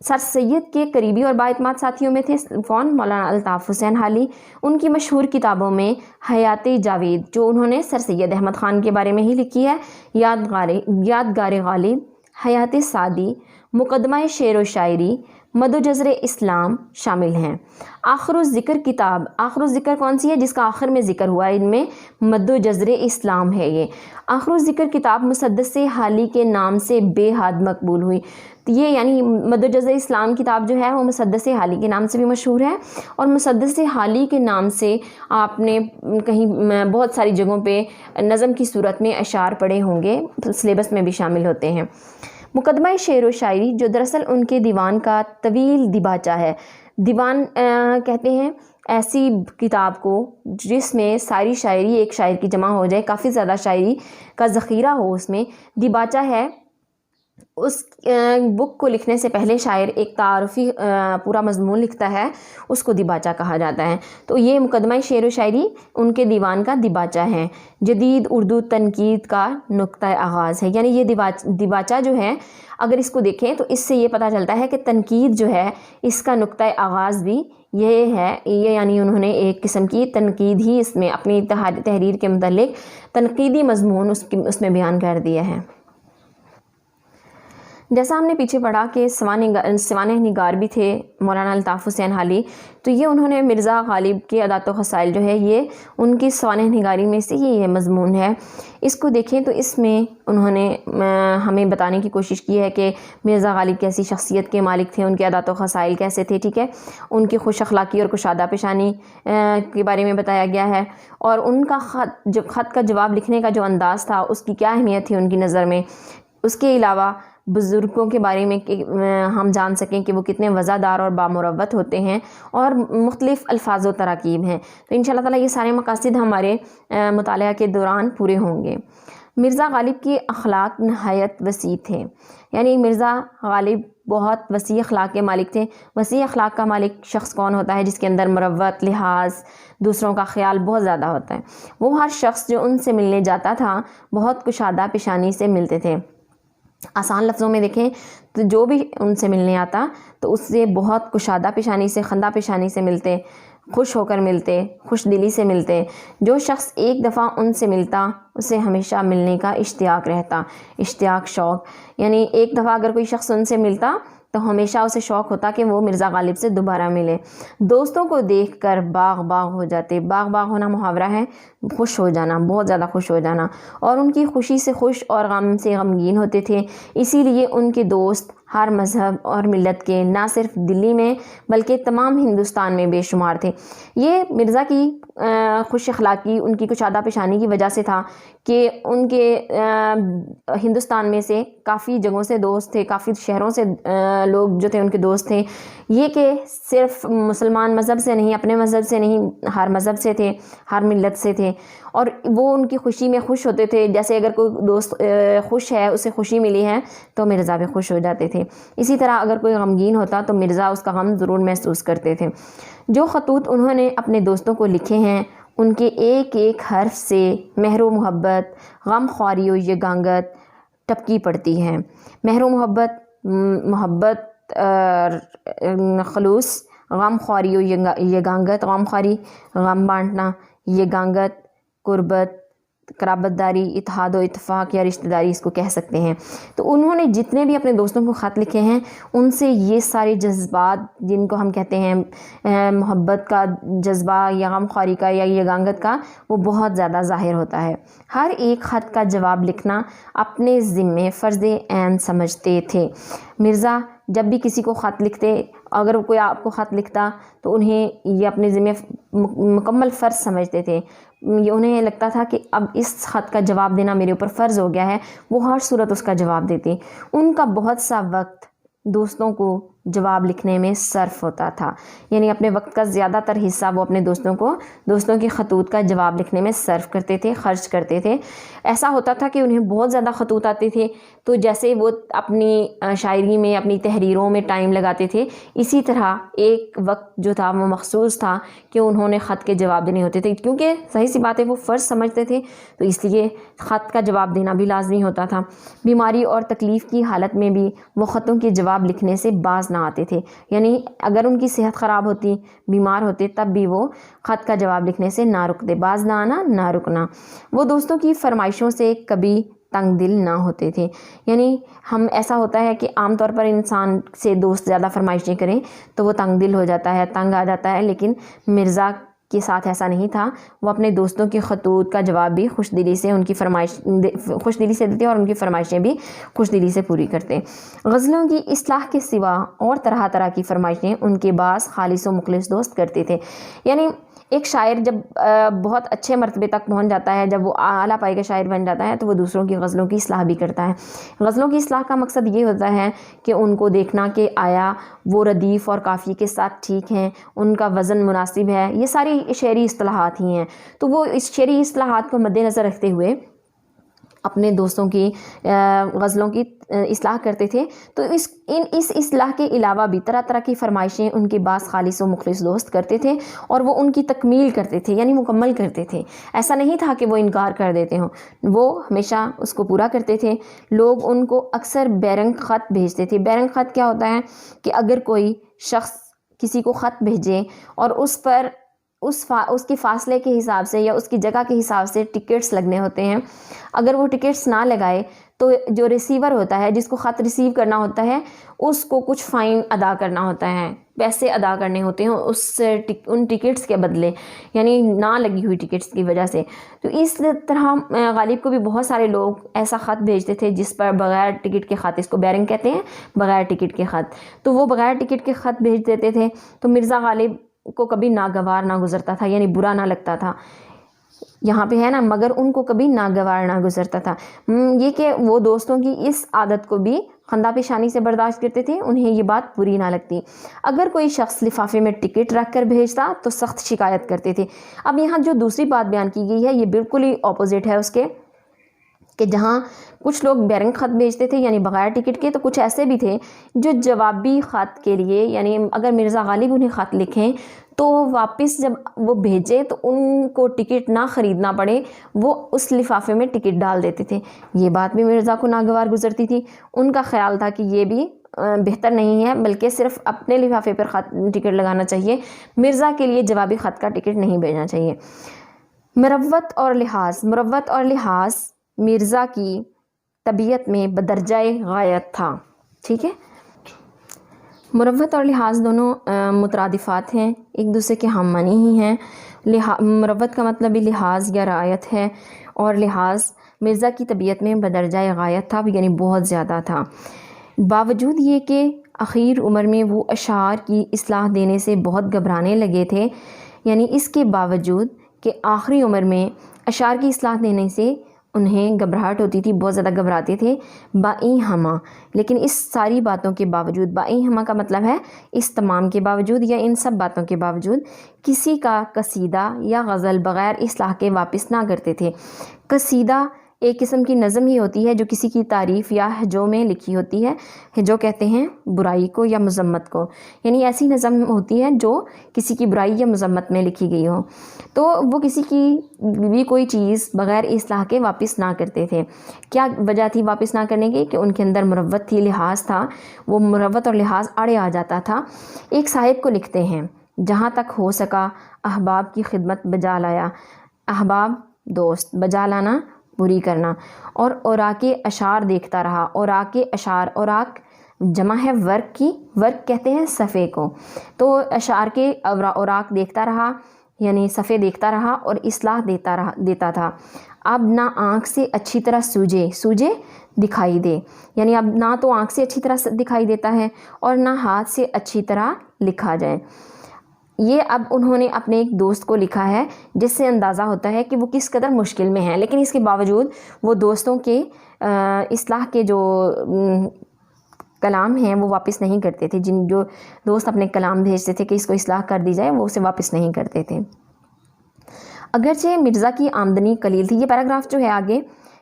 سر سید کے قریبی اور بااعتماد ساتھیوں میں تھے کون؟ مولانا الطاف حسین حالی۔ ان کی مشہور کتابوں میں حیات جاوید جو انہوں نے سر سید احمد خان کے بارے میں ہی لکھی ہے، یادگار غالب، حیات سعدی، مقدمہ شعر و شاعری، مد و جزر اسلام شامل ہیں۔ آخر الذکر کتاب، آخر الذکر کون سی ہے؟ جس کا آخر میں ذکر ہوا ہے ان میں مد و جزر اسلام ہے۔ یہ آخر الذکر کتاب مسدس حالی کے نام سے بے حد مقبول ہوئی۔ یہ یعنی مد و جزر اسلام کتاب جو ہے وہ مسدس حالی کے نام سے بھی مشہور ہے، اور مسدس حالی کے نام سے آپ نے کہیں بہت ساری جگہوں پہ نظم کی صورت میں اشعار پڑھے ہوں گے، سلیبس میں بھی شامل ہوتے ہیں۔ مقدمہ شعر و شاعری جو دراصل ان کے دیوان کا طویل دیباچہ ہے، دیوان کہتے ہیں ایسی کتاب کو جس میں ساری شاعری ایک شاعر کی جمع ہو جائے، کافی زیادہ شاعری کا ذخیرہ ہو، اس میں دیباچہ ہے۔ اس بک کو لکھنے سے پہلے شاعر ایک تعارفی پورا مضمون لکھتا ہے، اس کو دیباچہ کہا جاتا ہے۔ تو یہ مقدمہ شعر و شاعری ان کے دیوان کا دیباچہ ہے۔ جدید اردو تنقید کا نقطہ آغاز ہے، یعنی یہ دیباچہ جو ہے اگر اس کو دیکھیں تو اس سے یہ پتہ چلتا ہے کہ تنقید جو ہے اس کا نقطہ آغاز بھی یہ ہے، یہ یعنی انہوں نے ایک قسم کی تنقید ہی اس میں اپنی تحریر کے متعلق تنقیدی مضمون اس میں بیان کر دیا ہے۔ جیسا ہم نے پیچھے پڑھا کہ سوانح نگار بھی تھے مولانا الطاف حسین حالی، تو یہ انہوں نے مرزا غالب کے عادات و خصائل جو ہے یہ ان کی سوانح نگاری میں سے ہی یہ مضمون ہے۔ اس کو دیکھیں تو اس میں انہوں نے ہمیں بتانے کی کوشش کی ہے کہ مرزا غالب کیسی شخصیت کے مالک تھے، ان کے عادات و خصائل کیسے تھے، ٹھیک ہے، ان کی خوش اخلاقی اور کشادہ پیشانی کے بارے میں بتایا گیا ہے، اور ان کا خط کا جواب لکھنے کا جو انداز تھا اس کی کیا اہمیت تھی ان کی نظر میں۔ اس کے علاوہ بزرگوں کے بارے میں کہ ہم جان سکیں کہ وہ کتنے وزادار اور بامروت ہوتے ہیں، اور مختلف الفاظ و تراکیب ہیں۔ تو انشاءاللہ تعالیٰ یہ سارے مقاصد ہمارے مطالعہ کے دوران پورے ہوں گے۔ مرزا غالب کی اخلاق نہایت وسیع تھے، یعنی مرزا غالب بہت وسیع اخلاق کے مالک تھے۔ وسیع اخلاق کا مالک شخص کون ہوتا ہے؟ جس کے اندر مروت، لحاظ، دوسروں کا خیال بہت زیادہ ہوتا ہے۔ وہ ہر شخص جو ان سے ملنے جاتا تھا بہت کشادہ پیشانی سے ملتے تھے۔ آسان لفظوں میں دیکھیں تو جو بھی ان سے ملنے آتا تو اس سے بہت کشادہ پیشانی سے، خندہ پیشانی سے ملتے، خوش ہو کر ملتے، خوش دلی سے ملتے۔ جو شخص ایک دفعہ ان سے ملتا اسے ہمیشہ ملنے کا اشتیاق رہتا، اشتیاق، شوق، یعنی ایک دفعہ اگر کوئی شخص ان سے ملتا تو ہمیشہ اسے شوق ہوتا کہ وہ مرزا غالب سے دوبارہ ملے۔ دوستوں کو دیکھ کر باغ باغ ہو جاتے، باغ باغ ہونا محاورہ ہے، خوش ہو جانا، بہت زیادہ خوش ہو جانا، اور ان کی خوشی سے خوش اور غم سے غمگین ہوتے تھے۔ اسی لیے ان کے دوست ہر مذہب اور ملت کے نہ صرف دلی میں بلکہ تمام ہندوستان میں بے شمار تھے۔ یہ مرزا کی خوش اخلاقی، ان کی کشادہ پیشانی کی وجہ سے تھا کہ ان کے ہندوستان میں سے کافی جگہوں سے دوست تھے، کافی شہروں سے لوگ جو تھے ان کے دوست تھے۔ یہ کہ صرف مسلمان مذہب سے نہیں، اپنے مذہب سے نہیں، ہر مذہب سے تھے، ہر ملت سے تھے، اور وہ ان کی خوشی میں خوش ہوتے تھے۔ جیسے اگر کوئی دوست خوش ہے، اسے خوشی ملی ہے تو مرزا بھی خوش ہو جاتے تھے۔ اسی طرح اگر کوئی غمگین ہوتا تو مرزا اس کا غم ضرور محسوس کرتے تھے۔ جو خطوط انہوں نے اپنے دوستوں کو لکھے ہیں ان کے ایک ایک حرف سے مہر و محبت، غم خواری و یگانگت ٹپکی پڑتی ہے۔ مہر و محبت خلوص، غم خواری و یگانگت، غم خواری غم بانٹنا، یگانگت قربت، قرابت داری، اتحاد و اتفاق یا رشتہ داری اس کو کہہ سکتے ہیں۔ تو انہوں نے جتنے بھی اپنے دوستوں کو خط لکھے ہیں ان سے یہ سارے جذبات جن کو ہم کہتے ہیں محبت کا جذبہ یا غم خواری کا یا یگانگت کا، وہ بہت زیادہ ظاہر ہوتا ہے۔ ہر ایک خط کا جواب لکھنا اپنے ذمے فرض عین سمجھتے تھے۔ مرزا جب بھی کسی کو خط لکھتے، اگر کوئی آپ کو خط لکھتا تو انہیں یہ اپنے ذمے مکمل فرض سمجھتے تھے۔ انہیں لگتا تھا کہ اب اس خط کا جواب دینا میرے اوپر فرض ہو گیا ہے، وہ ہر صورت اس کا جواب دیتے۔ ان کا بہت سا وقت دوستوں کو جواب لکھنے میں صرف ہوتا تھا، یعنی اپنے وقت کا زیادہ تر حصہ وہ اپنے دوستوں کی خطوط کا جواب لکھنے میں صرف کرتے تھے، خرچ کرتے تھے۔ ایسا ہوتا تھا کہ انہیں بہت زیادہ خطوط آتے تھے تو جیسے وہ اپنی شاعری میں، اپنی تحریروں میں ٹائم لگاتے تھے، اسی طرح ایک وقت جو تھا وہ مخصوص تھا کہ انہوں نے خط کے جواب دینے ہوتے تھے، کیونکہ ظاہر سی بات ہے وہ فرض سمجھتے تھے تو اس لیے خط کا جواب دینا بھی لازمی ہوتا تھا۔ بیماری اور تکلیف کی حالت میں بھی وہ خطوں کے جواب لکھنے سے باز نہ آتے تھے، یعنی اگر ان کی صحت خراب ہوتی، بیمار ہوتے، تب بھی وہ خط کا جواب لکھنے سے نہ رکتے، باز نہ آنا، نہ رکنا۔ وہ دوستوں کی فرمائشوں سے کبھی تنگ دل نہ ہوتے تھے، یعنی ہم ایسا ہوتا ہے کہ عام طور پر انسان سے دوست زیادہ فرمائشیں کریں تو وہ تنگ دل ہو جاتا ہے، تنگ آ جاتا ہے، لیکن مرزا کے ساتھ ایسا نہیں تھا۔ وہ اپنے دوستوں کے خطوط کا جواب بھی خوش دلی سے دیتے اور ان کی فرمائشیں بھی خوش دلی سے پوری کرتے۔ غزلوں کی اصلاح کے سوا اور طرح طرح کی فرمائشیں ان کے بعض خالص و مخلص دوست کرتے تھے، یعنی ایک شاعر جب بہت اچھے مرتبے تک پہنچ جاتا ہے، جب وہ اعلیٰ پائے کا شاعر بن جاتا ہے، تو وہ دوسروں کی غزلوں کی اصلاح بھی کرتا ہے۔ غزلوں کی اصلاح کا مقصد یہ ہوتا ہے کہ ان کو دیکھنا کہ آیا وہ ردیف اور قافیے کے ساتھ ٹھیک ہیں، ان کا وزن مناسب ہے، یہ ساری شعری اصطلاحات ہی ہیں۔ تو وہ اس شعری اصطلاحات کو مد نظر رکھتے ہوئے اپنے دوستوں کی غزلوں کی اصلاح کرتے تھے۔ تو اس اصلاح کے علاوہ بھی طرح طرح کی فرمائشیں ان کے بعض خالص و مخلص دوست کرتے تھے، اور وہ ان کی تکمیل کرتے تھے، یعنی مکمل کرتے تھے۔ ایسا نہیں تھا کہ وہ انکار کر دیتے ہوں، وہ ہمیشہ اس کو پورا کرتے تھے۔ لوگ ان کو اکثر بیرنگ خط بھیجتے تھے۔ بیرنگ خط کیا ہوتا ہے کہ اگر کوئی شخص کسی کو خط بھیجے اور اس پر اس کے فاصلے کے حساب سے یا اس کی جگہ کے حساب سے ٹکٹس لگنے ہوتے ہیں، اگر وہ ٹکٹس نہ لگائے تو جو ریسیور ہوتا ہے، جس کو خط ریسیو کرنا ہوتا ہے، اس کو کچھ فائن ادا کرنا ہوتا ہے، پیسے ادا کرنے ہوتے ہیں ان ٹکٹس کے بدلے، یعنی نہ لگی ہوئی ٹکٹس کی وجہ سے۔ تو اس طرح غالب کو بھی بہت سارے لوگ ایسا خط بھیجتے تھے جس پر بغیر ٹکٹ کے خط، اس کو بیرنگ کہتے ہیں، بغیر ٹکٹ کے خط، تو وہ بغیر ٹکٹ کے خط بھیج دیتے تھے۔ تو مرزا غالب کو کبھی ناگوار نہ گزرتا تھا، یعنی برا نہ لگتا تھا، یہاں پہ ہے نا، مگر ان کو کبھی ناگوار نہ گزرتا تھا۔ یہ کہ وہ دوستوں کی اس عادت کو بھی خندہ پیشانی سے برداشت کرتے تھے، انہیں یہ بات بری نہ لگتی۔ اگر کوئی شخص لفافے میں ٹکٹ رکھ کر بھیجتا تو سخت شکایت کرتے تھے۔ اب یہاں جو دوسری بات بیان کی گئی ہے یہ بالکل ہی اپوزٹ ہے اس کے، کہ جہاں کچھ لوگ بیرنگ خط بھیجتے تھے یعنی بغیر ٹکٹ کے، تو کچھ ایسے بھی تھے جو جوابی خط کے لیے، یعنی اگر مرزا غالب انہیں خط لکھیں تو واپس جب وہ بھیجے تو ان کو ٹکٹ نہ خریدنا پڑے، وہ اس لفافے میں ٹکٹ ڈال دیتے تھے۔ یہ بات بھی مرزا کو ناگوار گزرتی تھی۔ ان کا خیال تھا کہ یہ بھی بہتر نہیں ہے، بلکہ صرف اپنے لفافے پر ٹکٹ لگانا چاہیے، مرزا کے لیے جوابی خط کا ٹکٹ نہیں بھیجنا چاہیے۔ مروت اور لحاظ مرزا کی طبیعت میں بدرجہ غایت تھا، ٹھیک ہے۔ مروت اور لحاظ دونوں مترادفات ہیں، ایک دوسرے کے ہم معنی ہی ہیں۔ مروت کا مطلب بھی لحاظ یا رعایت ہے، اور لحاظ مرزا کی طبیعت میں بدرجہ غایت تھا، یعنی بہت زیادہ تھا۔ باوجود یہ کہ اخیر عمر میں وہ اشعار کی اصلاح دینے سے بہت گھبرانے لگے تھے، یعنی اس کے باوجود کہ آخری عمر میں اشعار کی اصلاح دینے سے انہیں گھبراہٹ ہوتی تھی، بہت زیادہ گھبراتے تھے، بائی ہمہ، لیکن اس ساری باتوں کے باوجود، بائی ہمہ کا مطلب ہے اس تمام کے باوجود یا ان سب باتوں کے باوجود، کسی کا قصیدہ یا غزل بغیر اصلاح کے واپس نہ کرتے تھے۔ قصیدہ ایک قسم کی نظم ہی ہوتی ہے جو کسی کی تعریف یا ہجو میں لکھی ہوتی ہے، ہجو کہتے ہیں برائی کو یا مذمت کو، یعنی ایسی نظم ہوتی ہے جو کسی کی برائی یا مذمت میں لکھی گئی ہو۔ تو وہ کسی کی بھی کوئی چیز بغیر اصلاح کے واپس نہ کرتے تھے۔ کیا وجہ تھی واپس نہ کرنے کی؟ کہ ان کے اندر مروت تھی، لحاظ تھا، وہ مروت اور لحاظ اڑے آ جاتا تھا۔ ایک صاحب کو لکھتے ہیں، جہاں تک ہو سکا احباب کی خدمت بجا لایا، احباب دوست، بجا لانا پوری کرنا، اور اوراق اشعار دیکھتا رہا۔ اوراق اشعار، اوراق جمع ہے ورق کی، ورق کہتے ہیں صفحے کو، تو اشعار کے اوراق دیکھتا رہا یعنی صفحے دیکھتا رہا اور اصلاح دیتا تھا۔ اب نہ آنکھ سے اچھی طرح سوجے دکھائی دے، یعنی اب نہ تو آنکھ سے اچھی طرح دکھائی دیتا ہے اور نہ ہاتھ سے اچھی طرح لکھا جائے۔ یہ اب انہوں نے اپنے ایک دوست کو لکھا ہے، جس سے اندازہ ہوتا ہے کہ وہ کس قدر مشکل میں ہیں، لیکن اس کے باوجود وہ دوستوں کے اصلاح کے جو کلام ہیں وہ واپس نہیں کرتے تھے۔ جو دوست اپنے کلام بھیجتے تھے کہ اس کو اصلاح کر دی جائے، وہ اسے واپس نہیں کرتے تھے۔ اگرچہ مرزا کی آمدنی قلیل تھی، یہ پیراگراف جو ہے آگے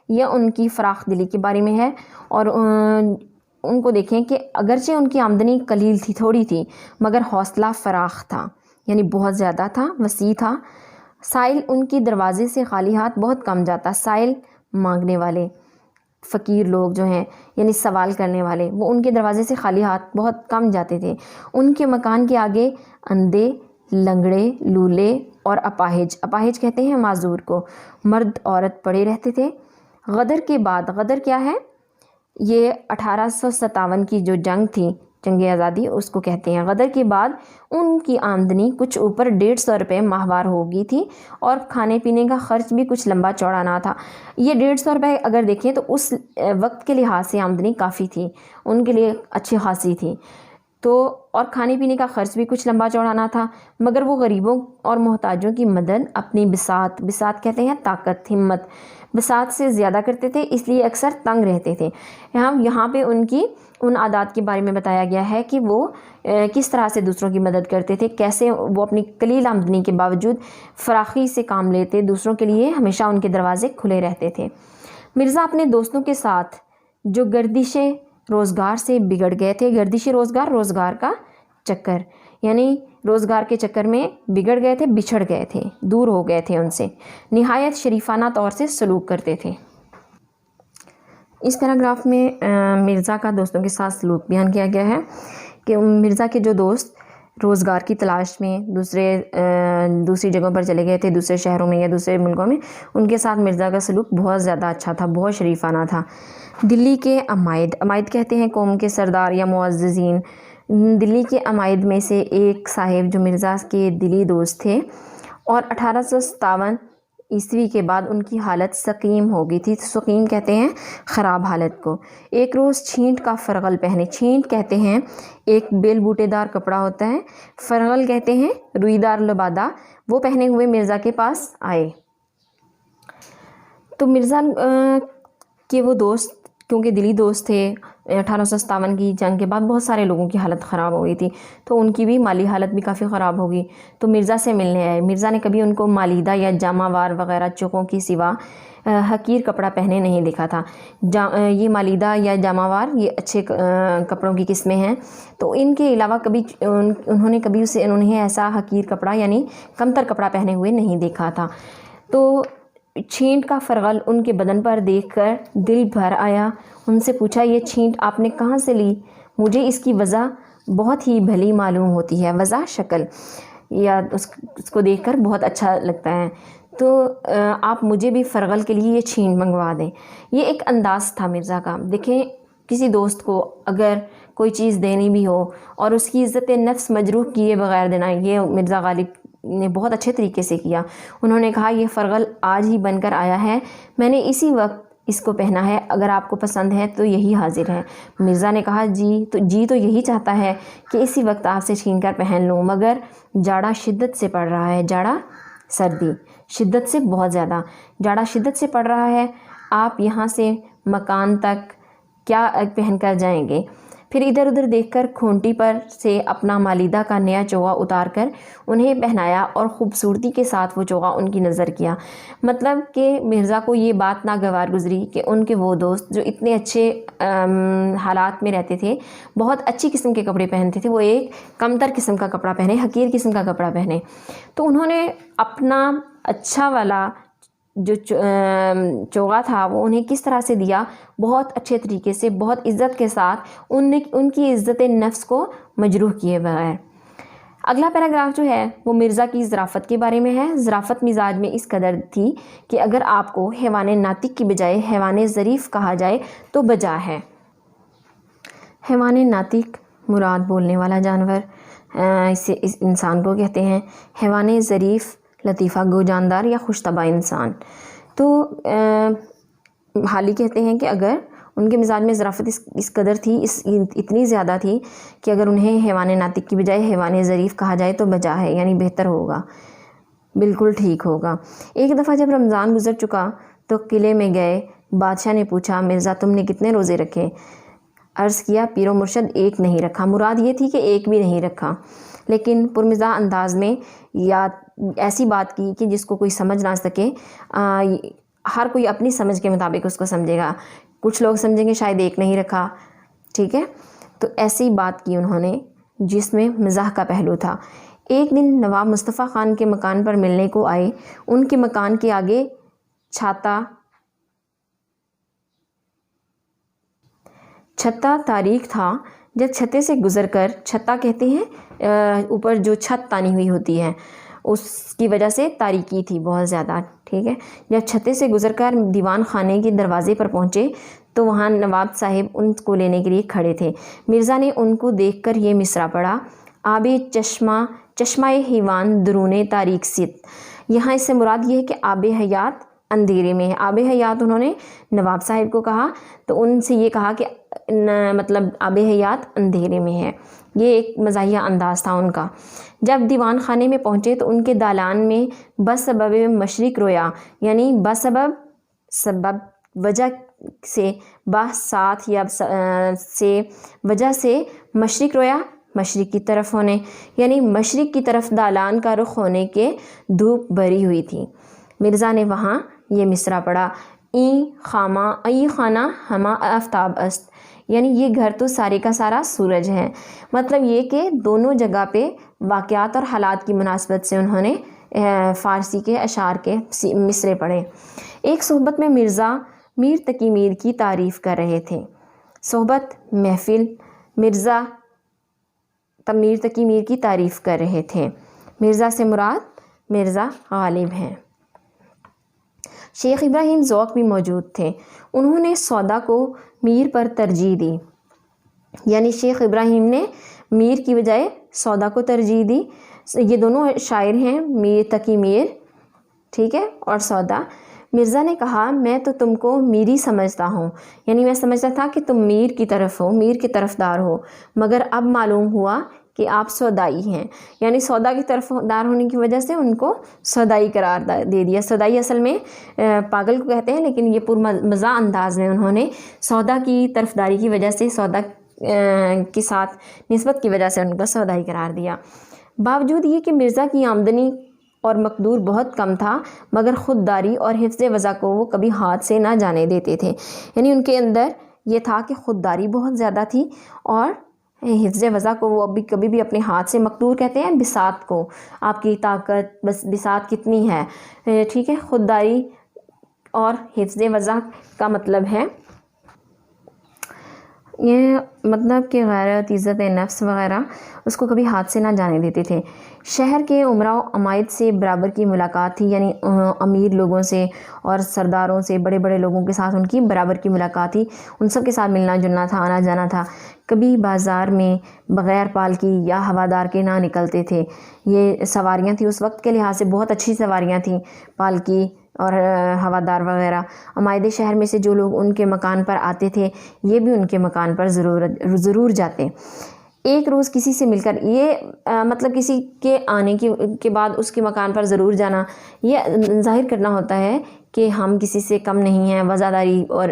یہ ان کی فراخ دلی کے بارے میں ہے، اور ان کو دیکھیں کہ اگرچہ ان کی آمدنی قلیل تھی، تھوڑی تھی، مگر حوصلہ فراخ تھا، یعنی بہت زیادہ تھا، وسیع تھا۔ سائل ان کی دروازے سے خالی ہاتھ بہت کم جاتا، سائل مانگنے والے، فقیر لوگ جو ہیں یعنی سوال کرنے والے، وہ ان کے دروازے سے خالی ہاتھ بہت کم جاتے تھے۔ ان کے مکان کے آگے اندھے، لنگڑے، لولے اور اپاہج کہتے ہیں معذور کو، مرد عورت پڑے رہتے تھے۔ غدر کے بعد، غدر کیا ہے؟ یہ 1857 کی جو جنگ تھی، جنگ آزادی، اس کو کہتے ہیں۔ غدر کے بعد ان کی آمدنی کچھ اوپر 150 روپے ماہوار ہو گئی تھی، اور کھانے پینے کا خرچ بھی کچھ لمبا چوڑا نہ تھا۔ یہ 150 روپے اگر دیکھیں تو اس وقت کے لحاظ سے آمدنی کافی تھی، ان کے لیے اچھی خاصی تھی تو، اور کھانے پینے کا خرچ بھی کچھ لمبا چوڑا نہ تھا، مگر وہ غریبوں اور محتاجوں کی مدد اپنی بساط کہتے ہیں طاقت، ہمت، بساط سے زیادہ کرتے تھے، اس لیے اکثر تنگ رہتے تھے۔ یہاں پہ ان عادات کے بارے میں بتایا گیا ہے کہ وہ کس طرح سے دوسروں کی مدد کرتے تھے، کیسے وہ اپنی قلیل آمدنی کے باوجود فراخی سے کام لیتے، دوسروں کے لیے ہمیشہ ان کے دروازے کھلے رہتے تھے۔ مرزا اپنے دوستوں کے ساتھ جو گردش روزگار سے بگڑ گئے تھے، گردش روزگار کا چکر، یعنی روزگار کے چکر میں بگڑ گئے تھے، بچھڑ گئے تھے، دور ہو گئے تھے ان سے، نہایت شریفانہ طور سے سلوک کرتے تھے۔ اس پیراگراف میں مرزا کا دوستوں کے ساتھ سلوک بیان کیا گیا ہے کہ مرزا کے جو دوست روزگار کی تلاش میں دوسری جگہوں پر چلے گئے تھے، دوسرے شہروں میں یا دوسرے ملکوں میں، ان کے ساتھ مرزا کا سلوک بہت زیادہ اچھا تھا، بہت شریفانہ تھا۔ دلی کے عمائد کہتے ہیں قوم کے سردار یا معززین۔ دلی کے عمائد میں سے ایک صاحب جو مرزا کے دلی دوست تھے، اور 1857 عیسوی کے بعد ان کی حالت سقیم ہو گئی تھی۔ سقیم کہتے ہیں خراب حالت کو۔ ایک روز چھینٹ کا فرغل پہنے، چھینٹ کہتے ہیں ایک بیل بوٹے دار کپڑا ہوتا ہے، فرغل کہتے ہیں روئی دار لبادہ، وہ پہنے ہوئے مرزا کے پاس آئے۔ تو مرزا کے وہ دوست، کیونکہ دلی دوست تھے، 1857 کی جنگ کے بعد بہت سارے لوگوں کی حالت خراب ہو گئی تھی، تو ان کی بھی مالی حالت بھی کافی خراب ہو گئی، تو مرزا سے ملنے آئے۔ مرزا نے کبھی ان کو مالیدہ یا جامہ وار وغیرہ چوکوں کی سوا حقیر کپڑا پہنے نہیں دیکھا تھا۔ یہ مالیدہ یا جامہ وار یہ اچھے کپڑوں کی قسمیں ہیں، تو ان کے علاوہ کبھی انہیں ایسا حقیر کپڑا یعنی کمتر کپڑا پہنے ہوئے نہیں دیکھا تھا۔ تو چھینٹ کا فرغل ان کے بدن پر دیکھ کر دل بھر آیا۔ ان سے پوچھا، یہ چھینٹ آپ نے کہاں سے لی؟ مجھے اس کی وضع بہت ہی بھلی معلوم ہوتی ہے۔ وضع شکل یا اس کو دیکھ کر بہت اچھا لگتا ہے، تو آپ مجھے بھی فرغل کے لیے یہ چھینٹ منگوا دیں۔ یہ ایک انداز تھا مرزا کا۔ دیکھیں، کسی دوست کو اگر کوئی چیز دینی بھی ہو اور اس کی عزت نفس مجروح کیے بغیر دینا، یہ مرزا غالب نے بہت اچھے طریقے سے کیا۔ انہوں نے کہا، یہ فرغل آج ہی بن کر آیا ہے، میں نے اسی وقت اس کو پہنا ہے، اگر آپ کو پسند ہے تو یہی حاضر ہے۔ مرزا نے کہا، جی تو یہی چاہتا ہے کہ اسی وقت آپ سے چھین کر پہن لوں، مگر جاڑا شدت سے پڑ رہا ہے۔ جاڑا سردی، شدت سے بہت زیادہ، جاڑا شدت سے پڑ رہا ہے، آپ یہاں سے مکان تک کیا پہن کر جائیں گے؟ پھر ادھر ادھر دیکھ کر کھونٹی پر سے اپنا مالیدہ کا نیا چوغا اتار کر انہیں پہنایا، اور خوبصورتی کے ساتھ وہ چوغا ان کی نظر کیا۔ مطلب کہ مرزا کو یہ بات ناگوار گزری کہ ان کے وہ دوست جو اتنے اچھے حالات میں رہتے تھے، بہت اچھی قسم کے کپڑے پہنتے تھے، وہ ایک کمتر قسم کا کپڑا پہنے، حقیر قسم کا کپڑا پہنے۔ تو انہوں نے اپنا اچھا والا جو چوغا تھا وہ انہیں کس طرح سے دیا، بہت اچھے طریقے سے، بہت عزت کے ساتھ، ان کی عزت نفس کو مجروح کیے بغیر۔ اگلا پیراگراف جو ہے وہ مرزا کی ظرافت کے بارے میں ہے۔ ظرافت مزاج میں اس قدر تھی کہ اگر آپ کو حیوان ناطق کی بجائے حیوان ظریف کہا جائے تو بجا ہے۔ حیوان ناطق مراد بولنے والا جانور، اسے اس انسان کو کہتے ہیں۔ حیوان ظریف لطیفہ گو جاندار یا خوش طبع انسان۔ تو حالی کہتے ہیں کہ اگر ان کے مزاج میں ظرافت اس قدر تھی، اتنی زیادہ تھی کہ اگر انہیں حیوان ناطق کی بجائے حیوان ظریف کہا جائے تو بجا ہے، یعنی بہتر ہوگا، بالکل ٹھیک ہوگا۔ ایک دفعہ جب رمضان گزر چکا تو قلعے میں گئے۔ بادشاہ نے پوچھا، مرزا تم نے کتنے روزے رکھے؟ عرض کیا، پیر و مرشد ایک نہیں رکھا۔ مراد یہ تھی کہ ایک بھی نہیں رکھا، لیکن پرمزاح انداز میں یا ایسی بات کی کہ جس کو کوئی سمجھ نہ سکے، ہر کوئی اپنی سمجھ کے مطابق اس کو سمجھے گا۔ کچھ لوگ سمجھیں گے شاید ایک نہیں رکھا، ٹھیک ہے، تو ایسی بات کی انہوں نے جس میں مزاح کا پہلو تھا۔ ایک دن نواب مصطفیٰ خان کے مکان پر ملنے کو آئے۔ ان کے مکان کے آگے چھاتا چھتا تاریک تھا، جب چھتے سے گزر کر، چھتا کہتے ہیں اوپر جو چھت تانی ہوئی ہوتی ہے، اس کی وجہ سے تاریکی تھی بہت زیادہ، ٹھیک ہے۔ جب چھتے سے گزر کر دیوان خانے کے دروازے پر پہنچے تو وہاں نواب صاحب ان کو لینے کے لیے کھڑے تھے۔ مرزا نے ان کو دیکھ کر یہ مصرع پڑھا: آب چشمہ حیوان درون تاریک ست۔ یہاں اس سے مراد یہ ہے کہ آب حیات اندھیرے میں ہے۔ آب حیات انہوں نے نواب صاحب کو کہا، تو ان سے یہ کہا کہ مطلب آب حیات اندھیرے میں ہے۔ یہ ایک مزاحیہ انداز تھا ان کا۔ جب دیوان خانے میں پہنچے تو ان کے دالان میں بسبب مشرق رویا، یعنی سبب وجہ سے، ساتھ یا سے وجہ سے مشرق رویا، مشرق کی طرف ہونے، یعنی مشرق کی طرف دالان کا رخ ہونے کے دھوپ بھری ہوئی تھی۔ مرزا نے وہاں یہ مصرع پڑھا: ای خانہ ہما آفتاب است، یعنی یہ گھر تو سارے کا سارا سورج ہے۔ مطلب یہ کہ دونوں جگہ پہ واقعات اور حالات کی مناسبت سے انہوں نے فارسی کے اشعار کے مصرے پڑھے۔ ایک صحبت میں مرزا میر تقی میر کی تعریف کر رہے تھے۔ صحبت، محفل، مرزا میر تقی میر کی تعریف کر رہے تھے۔ مرزا سے مراد مرزا غالب ہیں۔ شیخ ابراہیم ذوق بھی موجود تھے۔ انہوں نے سودا کو میر پر ترجیح دی، یعنی شیخ ابراہیم نے میر کی بجائے سودا کو ترجیح دی۔ یہ دونوں شاعر ہیں، میر تقی میر، ٹھیک ہے، اور سودا۔ مرزا نے کہا: میں تو تم کو میری سمجھتا ہوں، یعنی میں سمجھتا تھا کہ تم میر کی طرف ہو، میر کی طرف دار ہو، مگر اب معلوم ہوا کہ آپ سودائی ہیں، یعنی سودا کی طرف دار ہونے کی وجہ سے ان کو سودائی قرار دے دیا۔ سودائی اصل میں پاگل کو کہتے ہیں، لیکن یہ پر مزاح انداز میں انہوں نے سودا کی طرفداری کی وجہ سے، سودا کے ساتھ نسبت کی وجہ سے ان کو سودائی قرار دیا۔ باوجود یہ کہ مرزا کی آمدنی اور مقدور بہت کم تھا، مگر خودداری اور حفظ وضع کو وہ کبھی ہاتھ سے نہ جانے دیتے تھے، یعنی ان کے اندر یہ تھا کہ خودداری بہت زیادہ تھی، اور حفظ وضع کو وہ کبھی بھی اپنے ہاتھ سے، مقدور کہتے ہیں بساط کو، آپ کی طاقت بس بساط کتنی ہے، ٹھیک ہے۔ خودداری اور حفظ وضع کا مطلب ہے یہ مطلب کہ غیرت، عزت نفس وغیرہ اس کو کبھی ہاتھ سے نہ جانے دیتے تھے۔ شہر کے عمراء و عمائد سے برابر کی ملاقات تھی، یعنی امیر لوگوں سے اور سرداروں سے، بڑے بڑے لوگوں کے ساتھ ان کی برابر کی ملاقات تھی، ان سب کے ساتھ ملنا جلنا تھا، آنا جانا تھا۔ کبھی بازار میں بغیر پالکی یا ہوادار کے نہ نکلتے تھے۔ یہ سواریاں تھیں اس وقت کے لحاظ سے بہت اچھی سواریاں تھیں، پالکی اور ہوادار وغیرہ۔ عمائد شہر میں سے جو لوگ ان کے مکان پر آتے تھے، یہ بھی ان کے مکان پر ضرور جاتے۔ ایک روز کسی سے مل کر، یہ مطلب کسی کے آنے کے بعد اس کے مکان پر ضرور جانا، یہ ظاہر کرنا ہوتا ہے کہ ہم کسی سے کم نہیں ہیں، وفاداری اور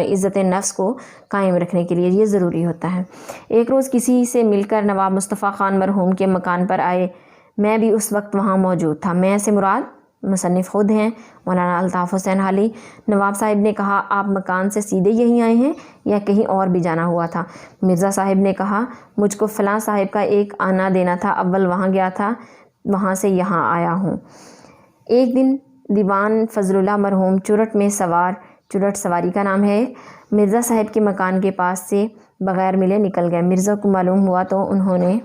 عزت نفس کو قائم رکھنے کے لیے یہ ضروری ہوتا ہے۔ ایک روز کسی سے مل کر نواب مصطفیٰ خان مرحوم کے مکان پر آئے، میں بھی اس وقت وہاں موجود تھا۔ میں سے مراد مصنف خود ہیں، مولانا الطاف حسین حالی۔ نواب صاحب نے کہا: آپ مکان سے سیدھے یہیں آئے ہیں یا کہیں اور بھی جانا ہوا تھا؟ مرزا صاحب نے کہا: مجھ کو فلاں صاحب کا ایک آنا دینا تھا، اول وہاں گیا تھا، وہاں سے یہاں آیا ہوں۔ ایک دن دیوان فضل اللہ مرحوم چرٹ میں سوار، چرٹ سواری کا نام ہے، مرزا صاحب کے مکان کے پاس سے بغیر ملے نکل گئے۔ مرزا کو معلوم ہوا تو انہوں نے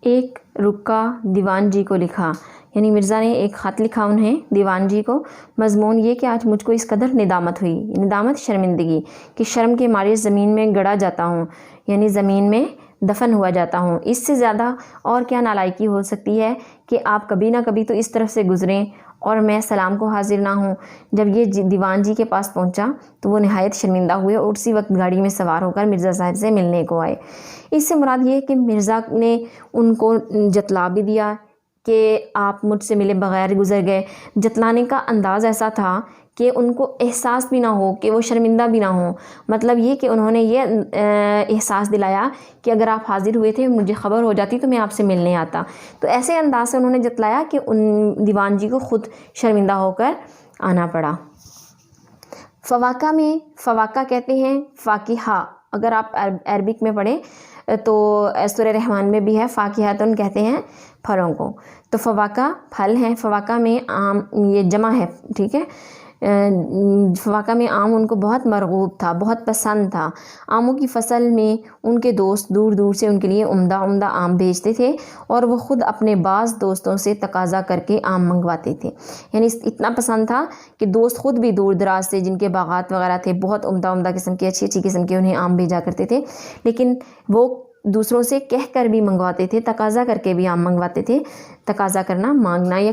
ایک رکا دیوان جی کو لکھا، یعنی مرزا نے ایک خط لکھا انہیں، دیوان جی کو۔ مضمون یہ کہ آج مجھ کو اس قدر ندامت ہوئی، ندامت شرمندگی، کہ شرم کے مارے زمین میں گڑا جاتا ہوں، یعنی زمین میں دفن ہوا جاتا ہوں۔ اس سے زیادہ اور کیا نالائکی ہو سکتی ہے کہ آپ کبھی نہ کبھی تو اس طرف سے گزریں اور میں سلام کو حاضر نہ ہوں۔ جب یہ دیوان جی کے پاس پہنچا تو وہ نہایت شرمندہ ہوئے اور اسی وقت گاڑی میں سوار ہو کر مرزا صاحب سے ملنے کو آئے۔ اس سے مراد یہ ہے کہ مرزا نے ان کو جتلا بھی دیا کہ آپ مجھ سے ملے بغیر گزر گئے۔ جتلانے کا انداز ایسا تھا کہ ان کو احساس بھی نہ ہو، کہ وہ شرمندہ بھی نہ ہوں، مطلب یہ کہ انہوں نے یہ احساس دلایا کہ اگر آپ حاضر ہوئے تھے، مجھے خبر ہو جاتی تو میں آپ سے ملنے آتا۔ تو ایسے انداز سے انہوں نے جتلایا کہ ان دیوان جی کو خود شرمندہ ہو کر آنا پڑا۔ فواکہ میں، فواکہ کہتے ہیں فاکہہ، اگر آپ عربک میں پڑھیں تو سورہ رحمان میں بھی ہے، فاکہۃن کہتے ہیں پھلوں کو، تو فواکہ پھل ہیں۔ فواکہ میں آم، یہ جمع ہے، ٹھیک ہے۔ واقع میں آم ان کو بہت مرغوب تھا، بہت پسند تھا۔ آموں کی فصل میں ان کے دوست دور دور سے ان کے لیے عمدہ عمدہ آم بھیجتے تھے اور وہ خود اپنے بعض دوستوں سے تقاضا کر کے آم منگواتے تھے۔ یعنی اتنا پسند تھا کہ دوست خود بھی دور دراز سے جن کے باغات وغیرہ تھے، بہت عمدہ عمدہ قسم کے، اچھی اچھی قسم کے انہیں آم بھیجا کرتے تھے، لیکن وہ دوسروں سے کہہ کر بھی منگواتے تھے، تقاضا کر کے بھی آم منگواتے تھے۔ تقاضا کرنا، مانگنا یا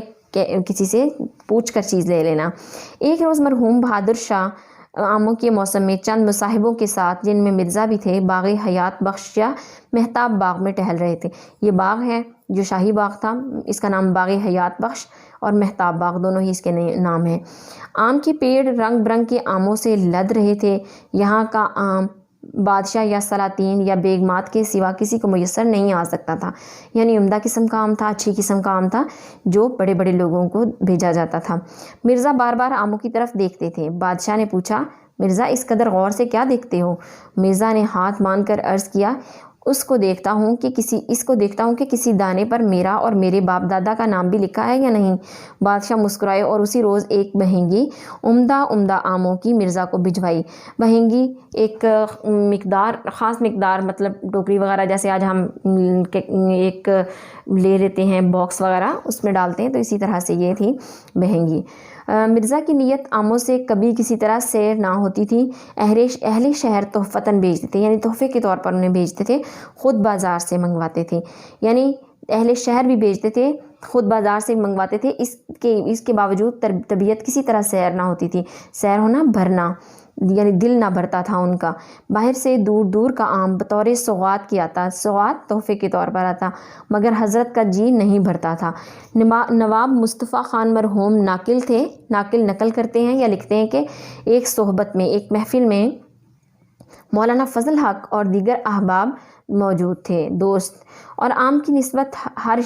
کسی سے پوچھ کر چیز لے لینا۔ ایک روز مرحوم بہادر شاہ آموں کے موسم میں چند مصاحبوں کے ساتھ، جن میں مرزا بھی تھے، باغ حیات بخش یا مہتاب باغ میں ٹہل رہے تھے۔ یہ باغ ہے جو شاہی باغ تھا، اس کا نام باغ حیات بخش اور مہتاب باغ دونوں ہی اس کے نام ہیں۔ آم کے پیڑ رنگ برنگ کے آموں سے لد رہے تھے۔ یہاں کا آم بادشاہ یا سلاطین یا بیگمات کے سوا کسی کو میسر نہیں آ سکتا تھا۔ یعنی عمدہ قسم کا آم تھا، اچھی قسم کا آم تھا جو بڑے بڑے لوگوں کو بھیجا جاتا تھا۔ مرزا بار بار آموں کی طرف دیکھتے تھے۔ بادشاہ نے پوچھا، مرزا اس قدر غور سے کیا دیکھتے ہو؟ مرزا نے ہاتھ مان کر عرض کیا، اس کو دیکھتا ہوں کہ کسی دانے پر میرا اور میرے باپ دادا کا نام بھی لکھا ہے یا نہیں۔ بادشاہ مسکرائے اور اسی روز ایک بہنگی عمدہ آموں کی مرزا کو بھجوائی۔ بہنگی ایک خاص مقدار، مطلب ٹوکری وغیرہ جیسے آج ہم ایک لے لیتے ہیں باکس وغیرہ، اس میں ڈالتے ہیں، تو اسی طرح سے یہ تھی بہنگی۔ مرزا کی نیت آموں سے کبھی کسی طرح سیر نہ ہوتی تھی۔ اہل شہر تحفتاً بھیجتے تھے، یعنی تحفے کے طور پر انہیں بھیجتے تھے، خود بازار سے منگواتے تھے۔ یعنی اہل شہر بھی بھیجتے تھے، خود بازار سے منگواتے تھے۔ اس کے باوجود طبیعت کسی طرح سیر نہ ہوتی تھی۔ سیر ہونا، بھرنا، یعنی دل نہ بھرتا تھا ان کا۔ باہر سے دور دور کا آم بطور سوغات کی آتا، سوغات تحفے کے طور پر آتا، مگر حضرت کا جی نہیں بھرتا تھا۔ نواب مصطفیٰ خان مرحوم ناقل تھے، ناقل نقل کرتے ہیں یا لکھتے ہیں کہ ایک صحبت میں، ایک محفل میں مولانا فضل حق اور دیگر احباب موجود تھے، دوست، اور آم کی نسبت ہر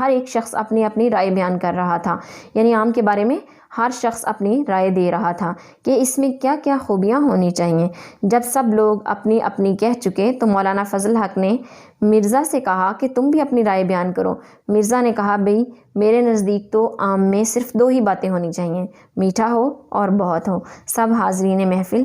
ایک شخص اپنی اپنی رائے بیان کر رہا تھا۔ یعنی آم کے بارے میں ہر شخص اپنی رائے دے رہا تھا کہ اس میں کیا کیا خوبیاں ہونی چاہیے۔ جب سب لوگ اپنی اپنی کہہ چکے تو مولانا فضل حق نے مرزا سے کہا کہ تم بھی اپنی رائے بیان کرو۔ مرزا نے کہا، بھئی میرے نزدیک تو آم میں صرف 2 ہی باتیں ہونی چاہیے، میٹھا ہو اور بہت ہو۔ سب حاضرین محفل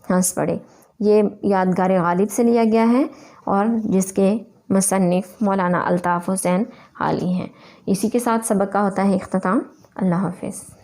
ہنس پڑے۔ یہ یادگار غالب سے لیا گیا ہے اور جس کے مصنف مولانا الطاف حسین حالی ہیں۔ اسی کے ساتھ سبق کا ہوتا ہے اختتام۔ اللہ حافظ۔